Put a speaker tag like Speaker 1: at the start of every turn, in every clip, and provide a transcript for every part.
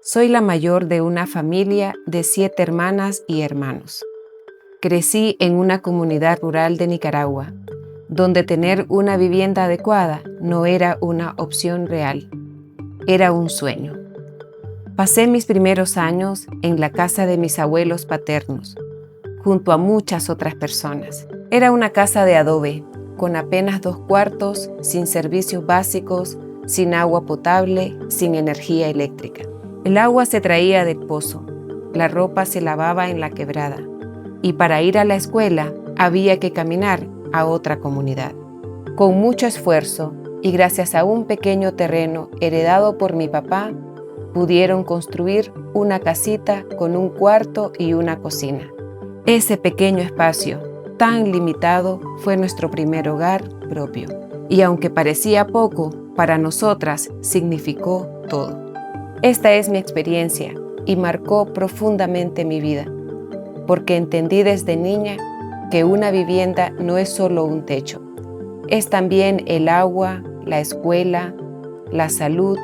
Speaker 1: Soy la mayor de una familia de 7 hermanas y hermanos. Crecí en una comunidad rural de Nicaragua, donde tener una vivienda adecuada no era una opción real, era un sueño. Pasé mis primeros años en la casa de mis abuelos paternos, junto a muchas otras personas. Era una casa de adobe, con apenas 2 cuartos, sin servicios básicos, sin agua potable, sin energía eléctrica. El agua se traía del pozo, la ropa se lavaba en la quebrada, y para ir a la escuela había que caminar a otra comunidad. Con mucho esfuerzo y gracias a un pequeño terreno heredado por mi papá, pudieron construir una casita con 1 cuarto y una cocina. Ese pequeño espacio, tan limitado, fue nuestro primer hogar propio. Y aunque parecía poco, para nosotras significó todo. Esta es mi experiencia y marcó profundamente mi vida, porque entendí desde niña que una vivienda no es solo un techo, es también el agua, la escuela, la salud,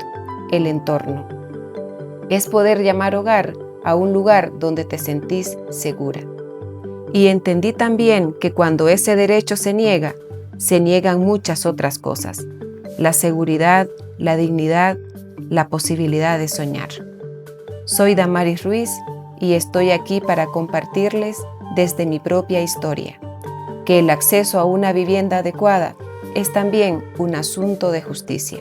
Speaker 1: el entorno. Es poder llamar hogar a un lugar donde te sentís segura. Y entendí también que cuando ese derecho se niega, se niegan muchas otras cosas: la seguridad, la dignidad, la posibilidad de soñar. Soy Damaris Ruiz y estoy aquí para compartirles desde mi propia historia que el acceso a una vivienda adecuada es también un asunto de justicia,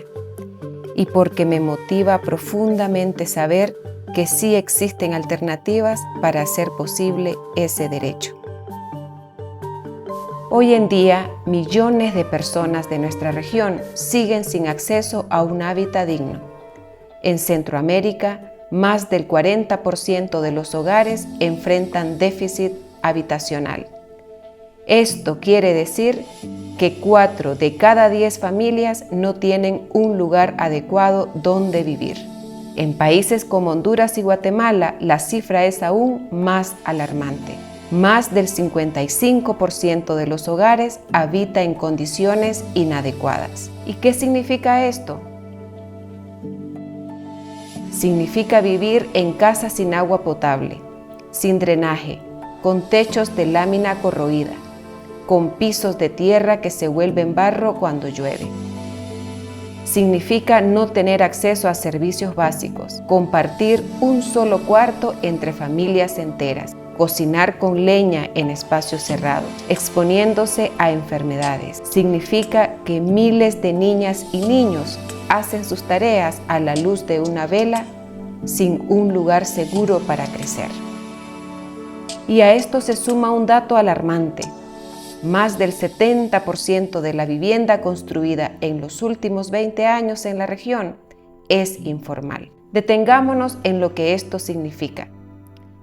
Speaker 1: y porque me motiva profundamente saber que sí existen alternativas para hacer posible ese derecho. Hoy en día, millones de personas de nuestra región siguen sin acceso a un hábitat digno. En Centroamérica, más del 40% de los hogares enfrentan déficit habitacional. Esto quiere decir que 4 de cada 10 familias no tienen un lugar adecuado donde vivir. En países como Honduras y Guatemala, la cifra es aún más alarmante. Más del 55% de los hogares habita en condiciones inadecuadas. ¿Y qué significa esto? Significa vivir en casas sin agua potable, sin drenaje, con techos de lámina corroída, con pisos de tierra que se vuelven barro cuando llueve. Significa no tener acceso a servicios básicos, compartir un solo cuarto entre familias enteras, cocinar con leña en espacios cerrados, exponiéndose a enfermedades. Significa que miles de niñas y niños hacen sus tareas a la luz de una vela sin un lugar seguro para crecer. Y a esto se suma un dato alarmante: más del 70% de la vivienda construida en los últimos 20 años en la región es informal. Detengámonos en lo que esto significa.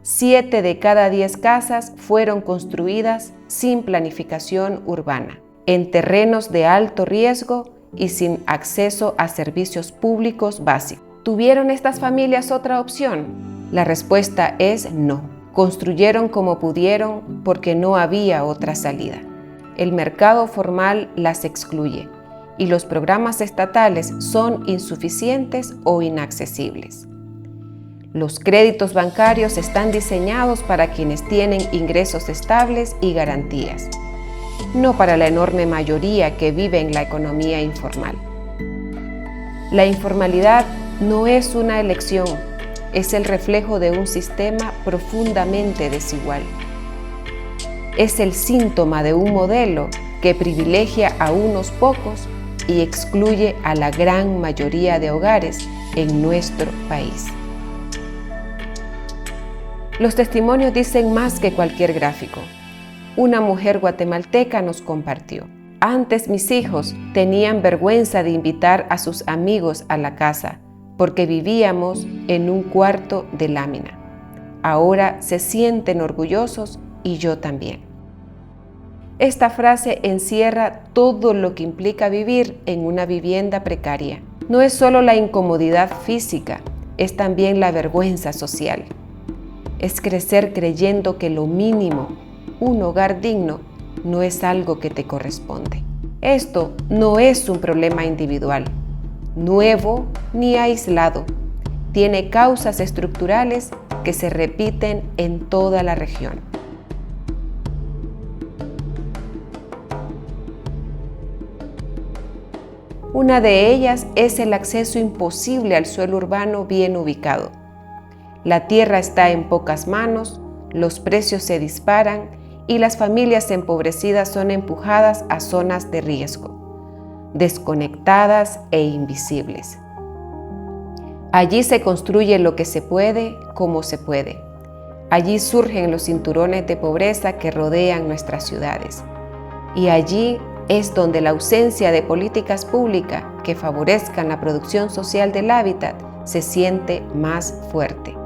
Speaker 1: 7 de cada 10 casas fueron construidas sin planificación urbana, en terrenos de alto riesgo y sin acceso a servicios públicos básicos. ¿Tuvieron estas familias otra opción? La respuesta es no. Construyeron como pudieron porque no había otra salida. El mercado formal las excluye y los programas estatales son insuficientes o inaccesibles. Los créditos bancarios están diseñados para quienes tienen ingresos estables y garantías, no para la enorme mayoría que vive en la economía informal. La informalidad no es una elección, es el reflejo de un sistema profundamente desigual. Es el síntoma de un modelo que privilegia a unos pocos y excluye a la gran mayoría de hogares en nuestro país. Los testimonios dicen más que cualquier gráfico. Una mujer guatemalteca nos compartió: antes mis hijos tenían vergüenza de invitar a sus amigos a la casa porque vivíamos en un cuarto de lámina. Ahora se sienten orgullosos y yo también. Esta frase encierra todo lo que implica vivir en una vivienda precaria. No es solo la incomodidad física, es también la vergüenza social. Es crecer creyendo que lo mínimo, un hogar digno, no es algo que te corresponde. Esto no es un problema individual, nuevo ni aislado. tiene causas estructurales que se repiten en toda la región. Una de ellas es el acceso imposible al suelo urbano bien ubicado. La tierra está en pocas manos, los precios se disparan y las familias empobrecidas son empujadas a zonas de riesgo, desconectadas e invisibles. Allí se construye lo que se puede, como se puede. Allí surgen los cinturones de pobreza que rodean nuestras ciudades. Y allí es donde la ausencia de políticas públicas que favorezcan la producción social del hábitat se siente más fuerte.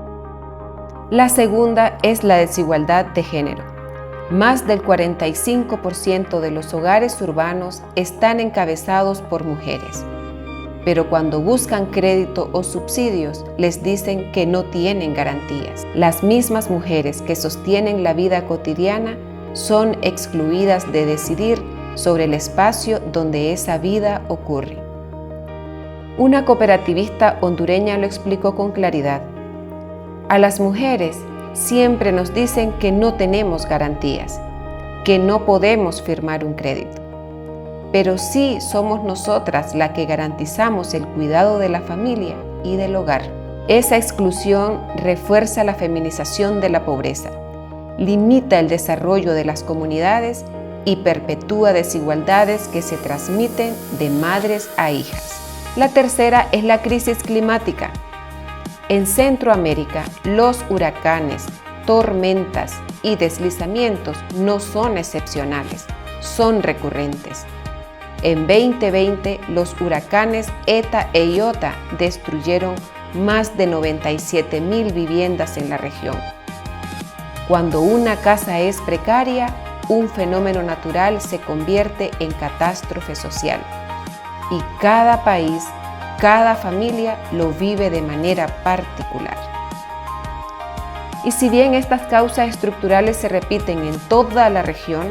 Speaker 1: La segunda es la desigualdad de género. Más del 45% de los hogares urbanos están encabezados por mujeres. Pero cuando buscan crédito o subsidios, les dicen que no tienen garantías. Las mismas mujeres que sostienen la vida cotidiana son excluidas de decidir sobre el espacio donde esa vida ocurre. Una cooperativista hondureña lo explicó con claridad. A las mujeres siempre nos dicen que no tenemos garantías, que no podemos firmar un crédito. Pero sí somos nosotras las que garantizamos el cuidado de la familia y del hogar. Esa exclusión refuerza la feminización de la pobreza, limita el desarrollo de las comunidades y perpetúa desigualdades que se transmiten de madres a hijas. La tercera es la crisis climática. En Centroamérica, los huracanes, tormentas y deslizamientos no son excepcionales, son recurrentes. En 2020, los huracanes Eta e Iota destruyeron más de 97,000 viviendas en la región. Cuando una casa es precaria, un fenómeno natural se convierte en catástrofe social. Y cada país, cada familia lo vive de manera particular. Y si bien estas causas estructurales se repiten en toda la región,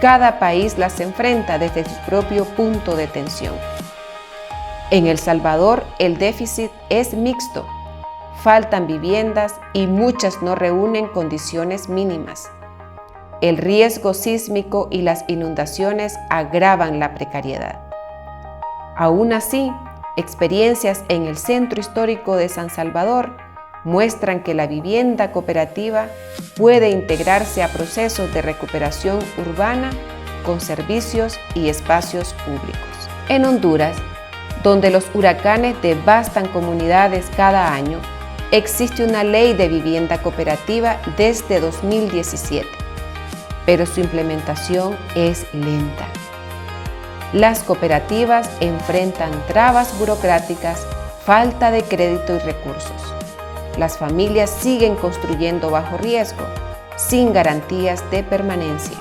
Speaker 1: cada país las enfrenta desde su propio punto de tensión. En El Salvador, el déficit es mixto. Faltan viviendas y muchas no reúnen condiciones mínimas. El riesgo sísmico y las inundaciones agravan la precariedad. Aún así, experiencias en el centro histórico de San Salvador muestran que la vivienda cooperativa puede integrarse a procesos de recuperación urbana con servicios y espacios públicos. En Honduras, donde los huracanes devastan comunidades cada año, existe una ley de vivienda cooperativa desde 2017, pero su implementación es lenta. Las cooperativas enfrentan trabas burocráticas, falta de crédito y recursos. Las familias siguen construyendo bajo riesgo, sin garantías de permanencia.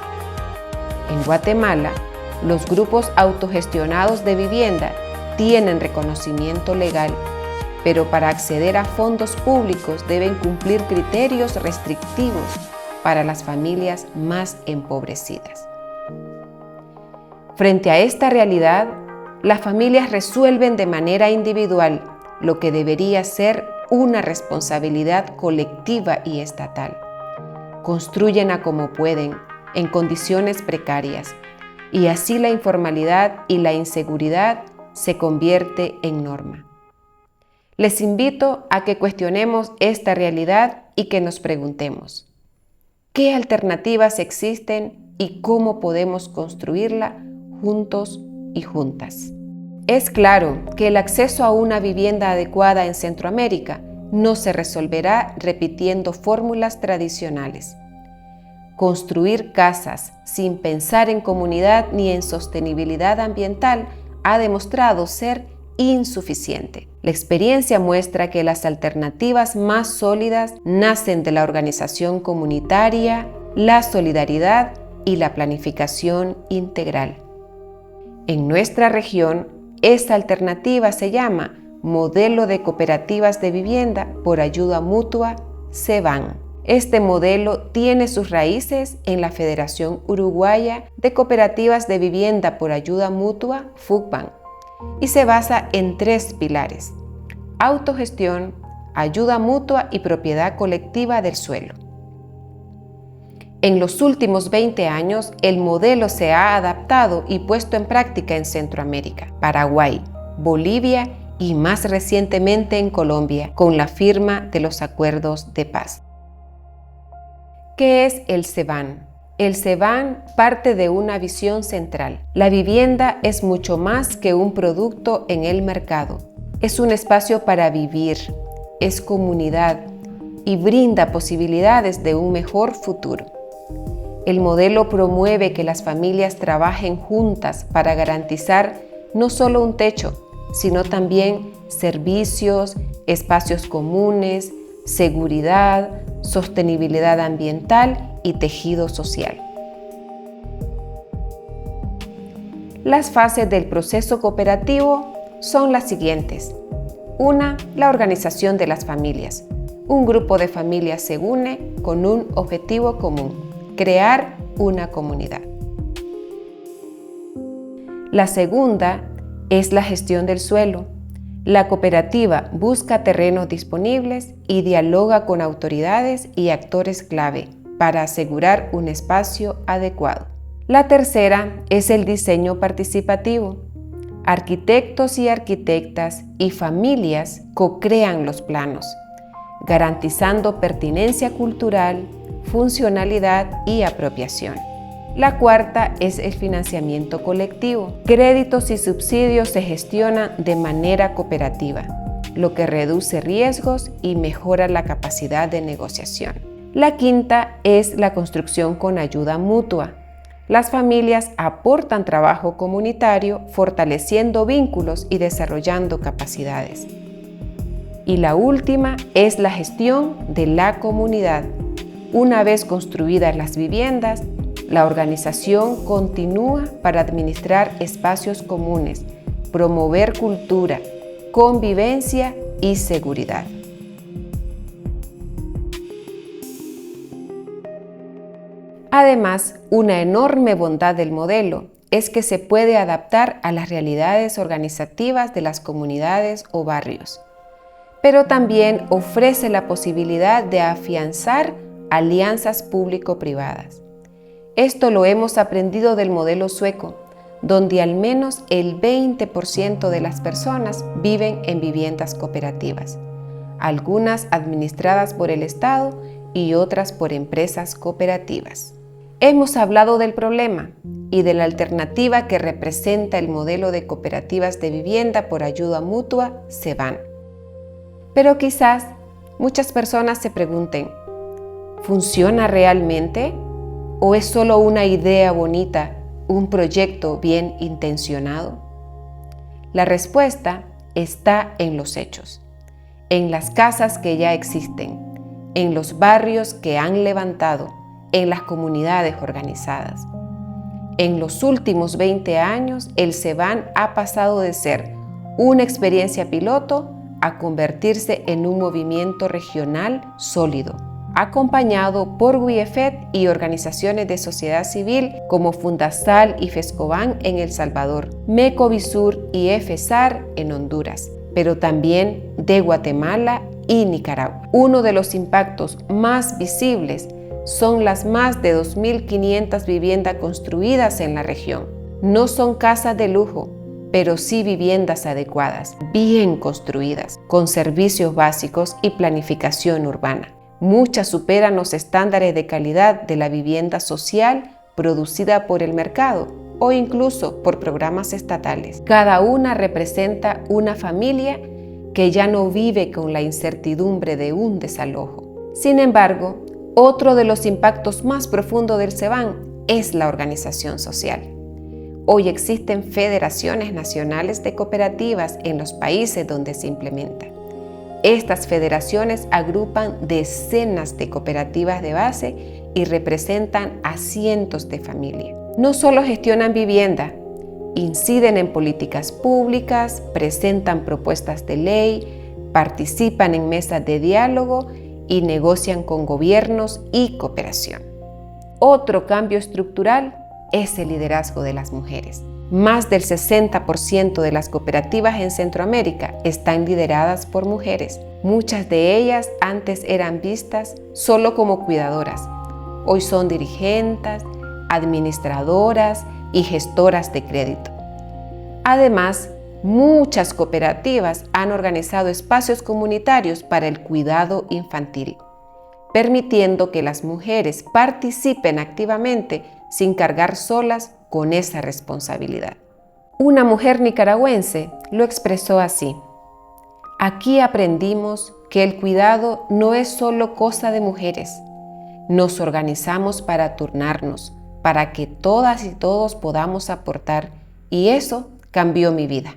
Speaker 1: En Guatemala, los grupos autogestionados de vivienda tienen reconocimiento legal, pero para acceder a fondos públicos deben cumplir criterios restrictivos para las familias más empobrecidas. Frente a esta realidad, las familias resuelven de manera individual lo que debería ser una responsabilidad colectiva y estatal. Construyen a como pueden, en condiciones precarias, y así la informalidad y la inseguridad se convierte en norma. Les invito a que cuestionemos esta realidad y que nos preguntemos, ¿qué alternativas existen y cómo podemos construirla juntos y juntas? Es claro que el acceso a una vivienda adecuada en Centroamérica no se resolverá repitiendo fórmulas tradicionales. Construir casas sin pensar en comunidad ni en sostenibilidad ambiental ha demostrado ser insuficiente. La experiencia muestra que las alternativas más sólidas nacen de la organización comunitaria, la solidaridad y la planificación integral. En nuestra región, esta alternativa se llama Modelo de Cooperativas de Vivienda por Ayuda Mutua, CEVAN. Este modelo tiene sus raíces en la Federación Uruguaya de Cooperativas de Vivienda por Ayuda Mutua, FUCBAN, y se basa en 3 pilares: autogestión, ayuda mutua y propiedad colectiva del suelo. En los últimos 20 años, el modelo se ha adaptado y puesto en práctica en Centroamérica, Paraguay, Bolivia y más recientemente en Colombia, con la firma de los acuerdos de paz. ¿Qué es el CEBAN? El CEBAN parte de una visión central. La vivienda es mucho más que un producto en el mercado. Es un espacio para vivir, es comunidad y brinda posibilidades de un mejor futuro. El modelo promueve que las familias trabajen juntas para garantizar no solo un techo, sino también servicios, espacios comunes, seguridad, sostenibilidad ambiental y tejido social. Las fases del proceso cooperativo son las siguientes. 1. La organización de las familias. Un grupo de familias se une con un objetivo común: crear una comunidad. La segunda es la gestión del suelo. La cooperativa busca terrenos disponibles y dialoga con autoridades y actores clave para asegurar un espacio adecuado. La tercera es el diseño participativo. Arquitectos y arquitectas y familias co-crean los planos, garantizando pertinencia cultural, funcionalidad y apropiación. La cuarta es el financiamiento colectivo. Créditos y subsidios se gestionan de manera cooperativa, lo que reduce riesgos y mejora la capacidad de negociación. La quinta es la construcción con ayuda mutua. Las familias aportan trabajo comunitario, fortaleciendo vínculos y desarrollando capacidades. Y la última es la gestión de la comunidad. Una vez construidas las viviendas, la organización continúa para administrar espacios comunes, promover cultura, convivencia y seguridad. Además, una enorme bondad del modelo es que se puede adaptar a las realidades organizativas de las comunidades o barrios, pero también ofrece la posibilidad de afianzar alianzas público-privadas. Esto lo hemos aprendido del modelo sueco, donde al menos el 20% de las personas viven en viviendas cooperativas, algunas administradas por el Estado y otras por empresas cooperativas. Hemos hablado del problema y de la alternativa que representa el modelo de cooperativas de vivienda por ayuda mutua, CEBAN. Pero quizás muchas personas se pregunten, ¿funciona realmente? ¿O es solo una idea bonita, un proyecto bien intencionado? La respuesta está en los hechos, en las casas que ya existen, en los barrios que han levantado, en las comunidades organizadas. En los últimos 20 años, el CEBAN ha pasado de ser una experiencia piloto a convertirse en un movimiento regional sólido, acompañado por WIEFED y organizaciones de sociedad civil como Fundasal y FESCOBAN en El Salvador, MECOVISUR y FESAR en Honduras, pero también de Guatemala y Nicaragua. Uno de los impactos más visibles son las más de 2.500 viviendas construidas en la región. No son casas de lujo, pero sí viviendas adecuadas, bien construidas, con servicios básicos y planificación urbana. Muchas superan los estándares de calidad de la vivienda social producida por el mercado o incluso por programas estatales. Cada una representa una familia que ya no vive con la incertidumbre de un desalojo. Sin embargo, otro de los impactos más profundos del CEBAN es la organización social. Hoy existen federaciones nacionales de cooperativas en los países donde se implementa. Estas federaciones agrupan decenas de cooperativas de base y representan a cientos de familias. No solo gestionan vivienda, inciden en políticas públicas, presentan propuestas de ley, participan en mesas de diálogo y negocian con gobiernos y cooperación. Otro cambio estructural es el liderazgo de las mujeres. Más del 60% de las cooperativas en Centroamérica están lideradas por mujeres. Muchas de ellas antes eran vistas solo como cuidadoras. Hoy son dirigentes, administradoras y gestoras de crédito. Además, muchas cooperativas han organizado espacios comunitarios para el cuidado infantil, permitiendo que las mujeres participen activamente sin cargar solas con esa responsabilidad. Una mujer nicaragüense lo expresó así: aquí aprendimos que el cuidado no es solo cosa de mujeres. Nos organizamos para turnarnos, para que todas y todos podamos aportar, y eso cambió mi vida.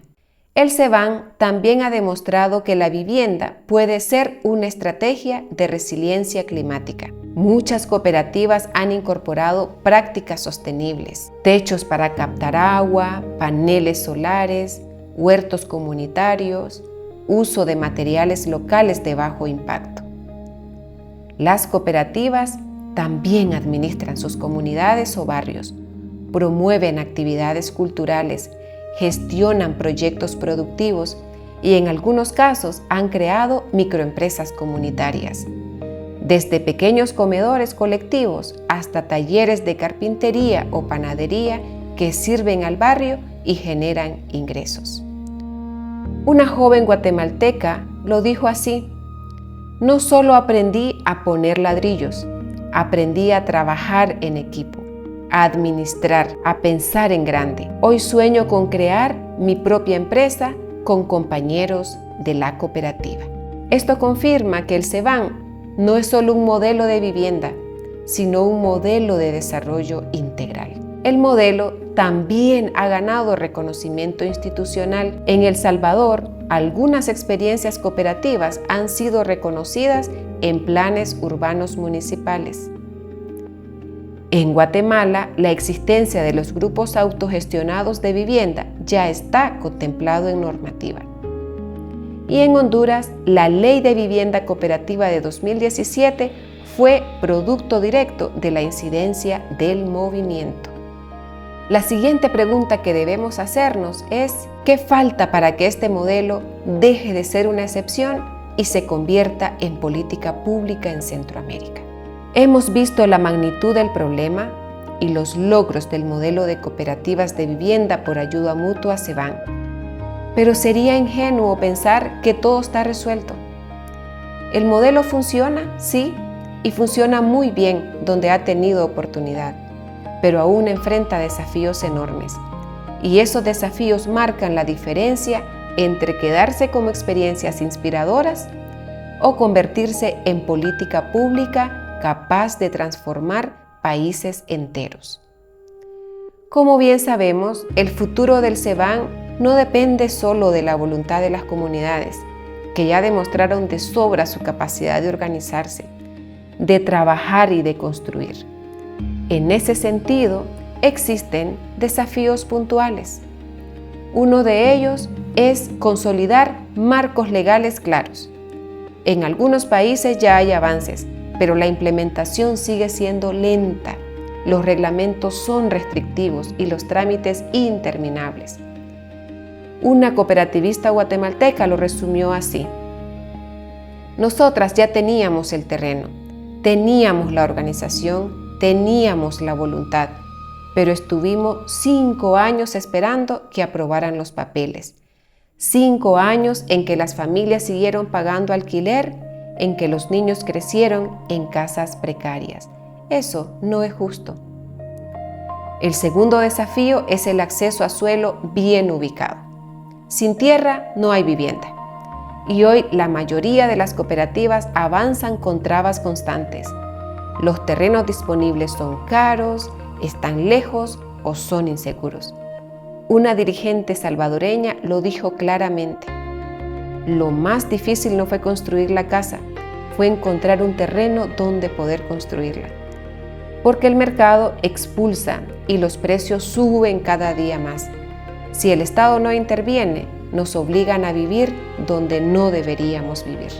Speaker 1: El CEBAN también ha demostrado que la vivienda puede ser una estrategia de resiliencia climática. Muchas cooperativas han incorporado prácticas sostenibles, techos para captar agua, paneles solares, huertos comunitarios, uso de materiales locales de bajo impacto. Las cooperativas también administran sus comunidades o barrios, promueven actividades culturales, gestionan proyectos productivos y en algunos casos han creado microempresas comunitarias. Desde pequeños comedores colectivos hasta talleres de carpintería o panadería que sirven al barrio y generan ingresos. Una joven guatemalteca lo dijo así: no solo aprendí a poner ladrillos, aprendí a trabajar en equipo, a administrar, a pensar en grande. Hoy sueño con crear mi propia empresa con compañeros de la cooperativa. Esto confirma que el CEBAN no es solo un modelo de vivienda, sino un modelo de desarrollo integral. El modelo también ha ganado reconocimiento institucional. En El Salvador, algunas experiencias cooperativas han sido reconocidas en planes urbanos municipales. En Guatemala, la existencia de los grupos autogestionados de vivienda ya está contemplado en normativa. Y en Honduras, la Ley de Vivienda Cooperativa de 2017 fue producto directo de la incidencia del movimiento. La siguiente pregunta que debemos hacernos es: ¿qué falta para que este modelo deje de ser una excepción y se convierta en política pública en Centroamérica? Hemos visto la magnitud del problema y los logros del modelo de cooperativas de vivienda por ayuda mutua CEBAN, pero sería ingenuo pensar que todo está resuelto. El modelo funciona, sí, y funciona muy bien donde ha tenido oportunidad, pero aún enfrenta desafíos enormes. Y esos desafíos marcan la diferencia entre quedarse como experiencias inspiradoras o convertirse en política pública capaz de transformar países enteros. Como bien sabemos, el futuro del CEBAN no depende solo de la voluntad de las comunidades, que ya demostraron de sobra su capacidad de organizarse, de trabajar y de construir. En ese sentido, existen desafíos puntuales. Uno de ellos es consolidar marcos legales claros. En algunos países ya hay avances, pero la implementación sigue siendo lenta. Los reglamentos son restrictivos y los trámites interminables. Una cooperativista guatemalteca lo resumió así: nosotras ya teníamos el terreno, teníamos la organización, teníamos la voluntad, pero estuvimos 5 años esperando que aprobaran los papeles. 5 años en que las familias siguieron pagando alquiler, en que los niños crecieron en casas precarias. Eso no es justo. El segundo desafío es el acceso a suelo bien ubicado. Sin tierra no hay vivienda. Y hoy la mayoría de las cooperativas avanzan con trabas constantes. Los terrenos disponibles son caros, están lejos o son inseguros. Una dirigente salvadoreña lo dijo claramente: lo más difícil no fue construir la casa, fue encontrar un terreno donde poder construirla. Porque el mercado expulsa y los precios suben cada día más. Si el Estado no interviene, nos obligan a vivir donde no deberíamos vivir.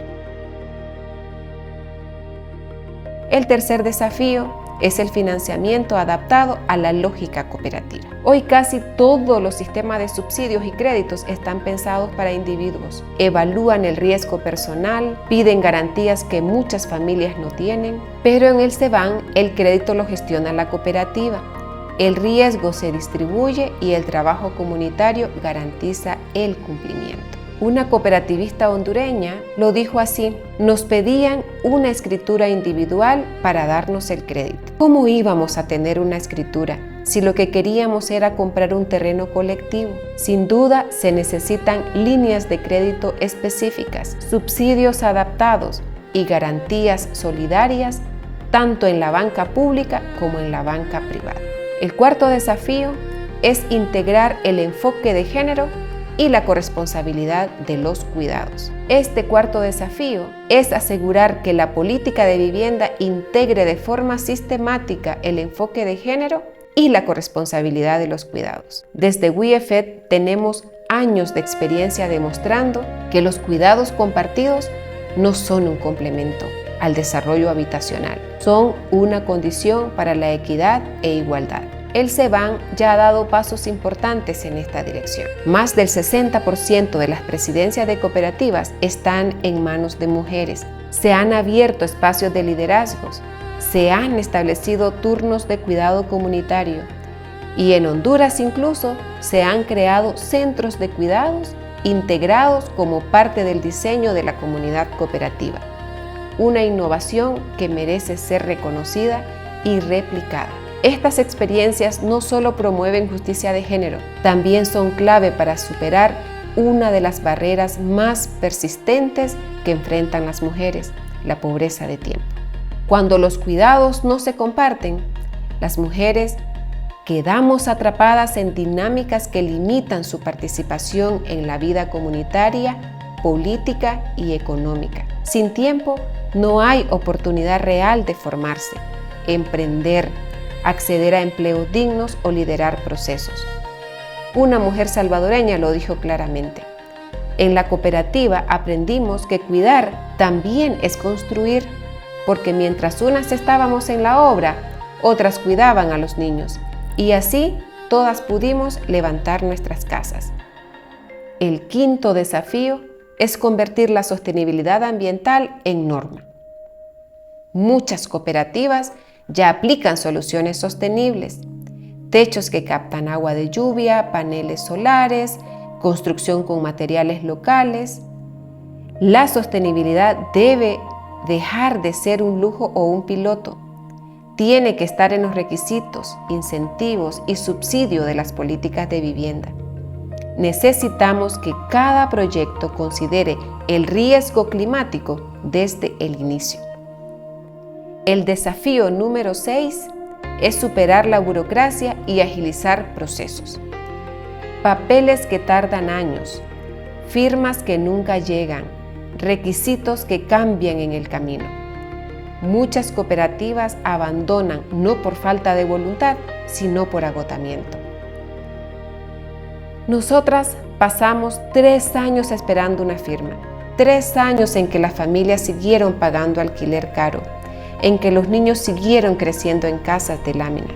Speaker 1: El tercer desafío es el financiamiento adaptado a la lógica cooperativa. Hoy casi todos los sistemas de subsidios y créditos están pensados para individuos. Evalúan el riesgo personal, piden garantías que muchas familias no tienen, pero en el CEBAN el crédito lo gestiona la cooperativa. El riesgo se distribuye y el trabajo comunitario garantiza el cumplimiento. Una cooperativista hondureña lo dijo así: nos pedían una escritura individual para darnos el crédito. ¿Cómo íbamos a tener una escritura si lo que queríamos era comprar un terreno colectivo? Sin duda se necesitan líneas de crédito específicas, subsidios adaptados y garantías solidarias tanto en la banca pública como en la banca privada. El cuarto desafío es integrar el enfoque de género y la corresponsabilidad de los cuidados. Este cuarto desafío es asegurar que la política de vivienda integre de forma sistemática el enfoque de género y la corresponsabilidad de los cuidados. Desde WIEFED tenemos años de experiencia demostrando que los cuidados compartidos no son un complemento al desarrollo habitacional, son una condición para la equidad e igualdad. El CEBAN ya ha dado pasos importantes en esta dirección. Más del 60% de las presidencias de cooperativas están en manos de mujeres. Se han abierto espacios de liderazgos, se han establecido turnos de cuidado comunitario y en Honduras incluso se han creado centros de cuidados integrados como parte del diseño de la comunidad cooperativa. Una innovación que merece ser reconocida y replicada. Estas experiencias no solo promueven justicia de género, también son clave para superar una de las barreras más persistentes que enfrentan las mujeres, la pobreza de tiempo. Cuando los cuidados no se comparten, las mujeres quedamos atrapadas en dinámicas que limitan su participación en la vida comunitaria, política y económica. Sin tiempo, no hay oportunidad real de formarse, emprender, acceder a empleos dignos o liderar procesos. Una mujer salvadoreña lo dijo claramente: en la cooperativa aprendimos que cuidar también es construir, porque mientras unas estábamos en la obra, otras cuidaban a los niños, y así todas pudimos levantar nuestras casas. El quinto desafío es convertir la sostenibilidad ambiental en norma. Muchas cooperativas ya aplican soluciones sostenibles: techos que captan agua de lluvia, paneles solares, construcción con materiales locales. La sostenibilidad debe dejar de ser un lujo o un piloto. Tiene que estar en los requisitos, incentivos y subsidio de las políticas de vivienda. Necesitamos que cada proyecto considere el riesgo climático desde el inicio. El desafío número 6 es superar la burocracia y agilizar procesos. Papeles que tardan años, firmas que nunca llegan, requisitos que cambian en el camino. Muchas cooperativas abandonan no por falta de voluntad, sino por agotamiento. Nosotras pasamos 3 años esperando una firma, 3 años en que las familias siguieron pagando alquiler caro, en que los niños siguieron creciendo en casas de lámina.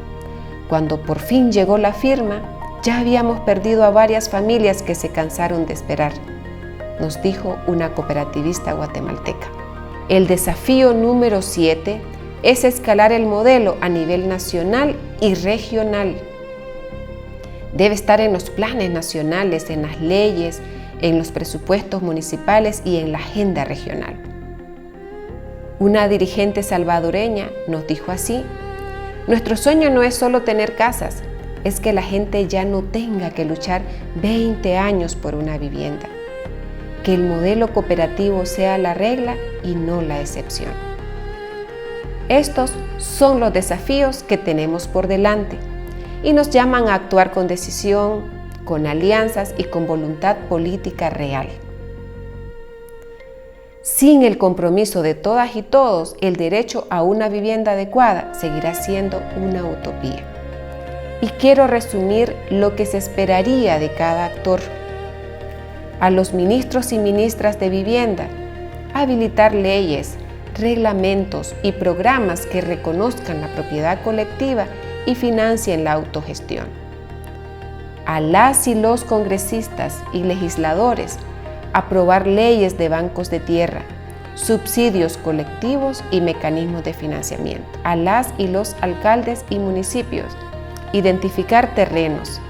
Speaker 1: Cuando por fin llegó la firma, ya habíamos perdido a varias familias que se cansaron de esperar, nos dijo una cooperativista guatemalteca. El desafío número 7 es escalar el modelo a nivel nacional y regional. Debe estar en los planes nacionales, en las leyes, en los presupuestos municipales y en la agenda regional. Una dirigente salvadoreña nos dijo así: nuestro sueño no es solo tener casas, es que la gente ya no tenga que luchar 20 años por una vivienda. Que el modelo cooperativo sea la regla y no la excepción. Estos son los desafíos que tenemos por delante y nos llaman a actuar con decisión, con alianzas y con voluntad política real. Sin el compromiso de todas y todos, el derecho a una vivienda adecuada seguirá siendo una utopía. Y quiero resumir lo que se esperaría de cada actor. A los ministros y ministras de vivienda, habilitar leyes, reglamentos y programas que reconozcan la propiedad colectiva y financien la autogestión. A las y los congresistas y legisladores aprobar leyes de bancos de tierra, subsidios colectivos y mecanismos de financiamiento. A las y los alcaldes y municipios identificar terrenos,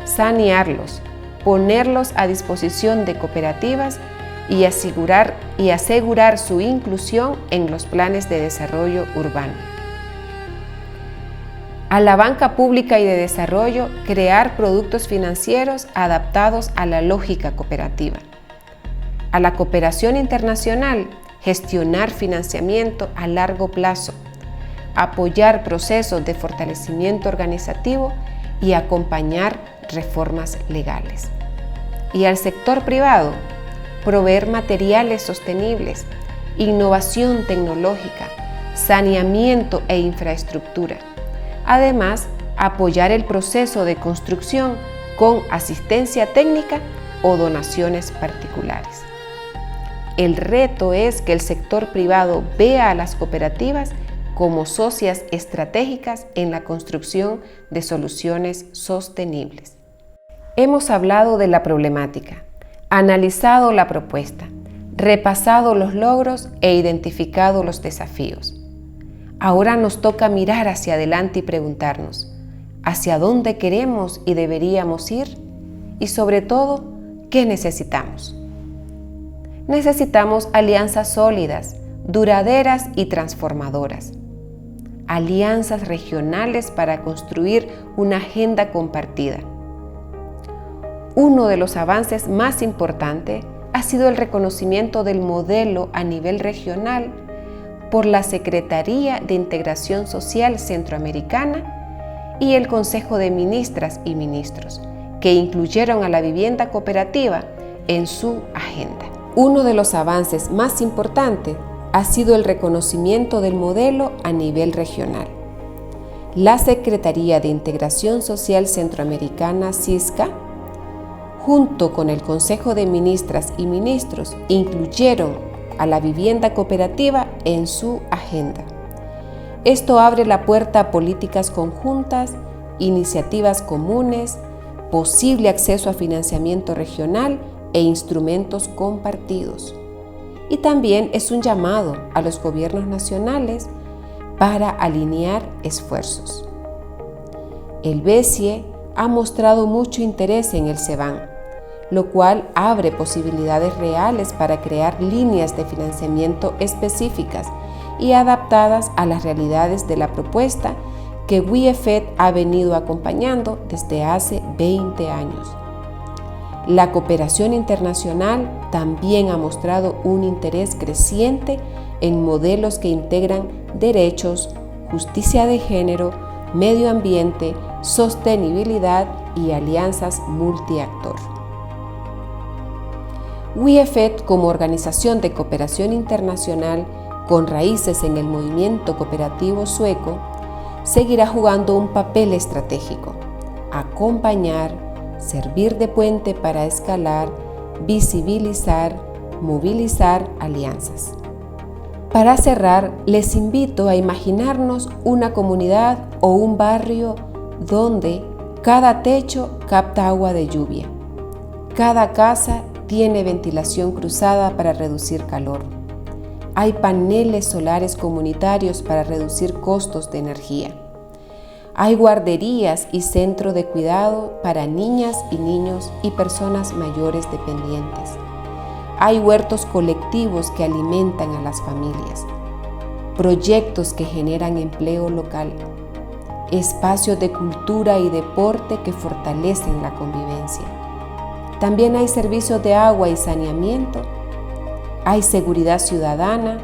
Speaker 1: sanearlos, ponerlos a disposición de cooperativas y asegurar su inclusión en los planes de desarrollo urbano. A la banca pública y de desarrollo, crear productos financieros adaptados a la lógica cooperativa. A la cooperación internacional, gestionar financiamiento a largo plazo, apoyar procesos de fortalecimiento organizativo y acompañar reformas legales. Y al sector privado, proveer materiales sostenibles, innovación tecnológica, saneamiento e infraestructura. Además, apoyar el proceso de construcción con asistencia técnica o donaciones particulares. El reto es que el sector privado vea a las cooperativas como socias estratégicas en la construcción de soluciones sostenibles. Hemos hablado de la problemática, analizado la propuesta, repasado los logros e identificado los desafíos. Ahora nos toca mirar hacia adelante y preguntarnos, ¿hacia dónde queremos y deberíamos ir? Y sobre todo, ¿qué necesitamos? Necesitamos alianzas sólidas, duraderas y transformadoras. Alianzas regionales para construir una agenda compartida. Uno de los avances más importantes ha sido el reconocimiento del modelo a nivel regional por la Secretaría de Integración Social Centroamericana y el Consejo de Ministras y Ministros, que incluyeron a la vivienda cooperativa en su agenda. Uno de los avances más importantes ha sido el reconocimiento del modelo a nivel regional. La Secretaría de Integración Social Centroamericana, SISCA, junto con el Consejo de Ministras y Ministros, incluyeron a la vivienda cooperativa en su agenda. Esto abre la puerta a políticas conjuntas, iniciativas comunes, posible acceso a financiamiento regional e instrumentos compartidos. Y también es un llamado a los gobiernos nacionales para alinear esfuerzos. El BESIE ha mostrado mucho interés en el CEBAN, lo cual abre posibilidades reales para crear líneas de financiamiento específicas y adaptadas a las realidades de la propuesta que WIEFED ha venido acompañando desde hace 20 años. La cooperación internacional también ha mostrado un interés creciente en modelos que integran derechos, justicia de género, medio ambiente, sostenibilidad y alianzas multiactor. WIEFED, como organización de cooperación internacional con raíces en el movimiento cooperativo sueco, seguirá jugando un papel estratégico: acompañar, servir de puente para escalar, visibilizar, movilizar alianzas. Para cerrar, les invito a imaginarnos una comunidad o un barrio donde cada techo capta agua de lluvia, cada casa tiene ventilación cruzada para reducir calor. Hay paneles solares comunitarios para reducir costos de energía. Hay guarderías y centro de cuidado para niñas y niños y personas mayores dependientes. Hay huertos colectivos que alimentan a las familias. Proyectos que generan empleo local. Espacios de cultura y deporte que fortalecen la convivencia. También hay servicios de agua y saneamiento. Hay seguridad ciudadana.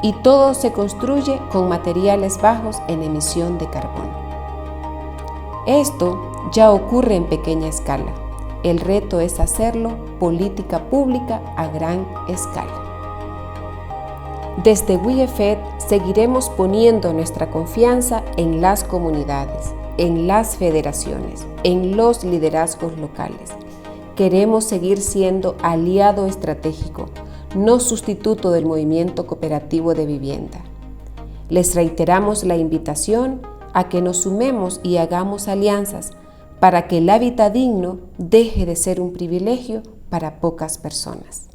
Speaker 1: Y todo se construye con materiales bajos en emisión de carbono. Esto ya ocurre en pequeña escala. El reto es hacerlo política pública a gran escala. Desde WIEFED seguiremos poniendo nuestra confianza en las comunidades, en las federaciones, en los liderazgos locales. Queremos seguir siendo aliado estratégico, no sustituto del movimiento cooperativo de vivienda. Les reiteramos la invitación a que nos sumemos y hagamos alianzas para que el hábitat digno deje de ser un privilegio para pocas personas.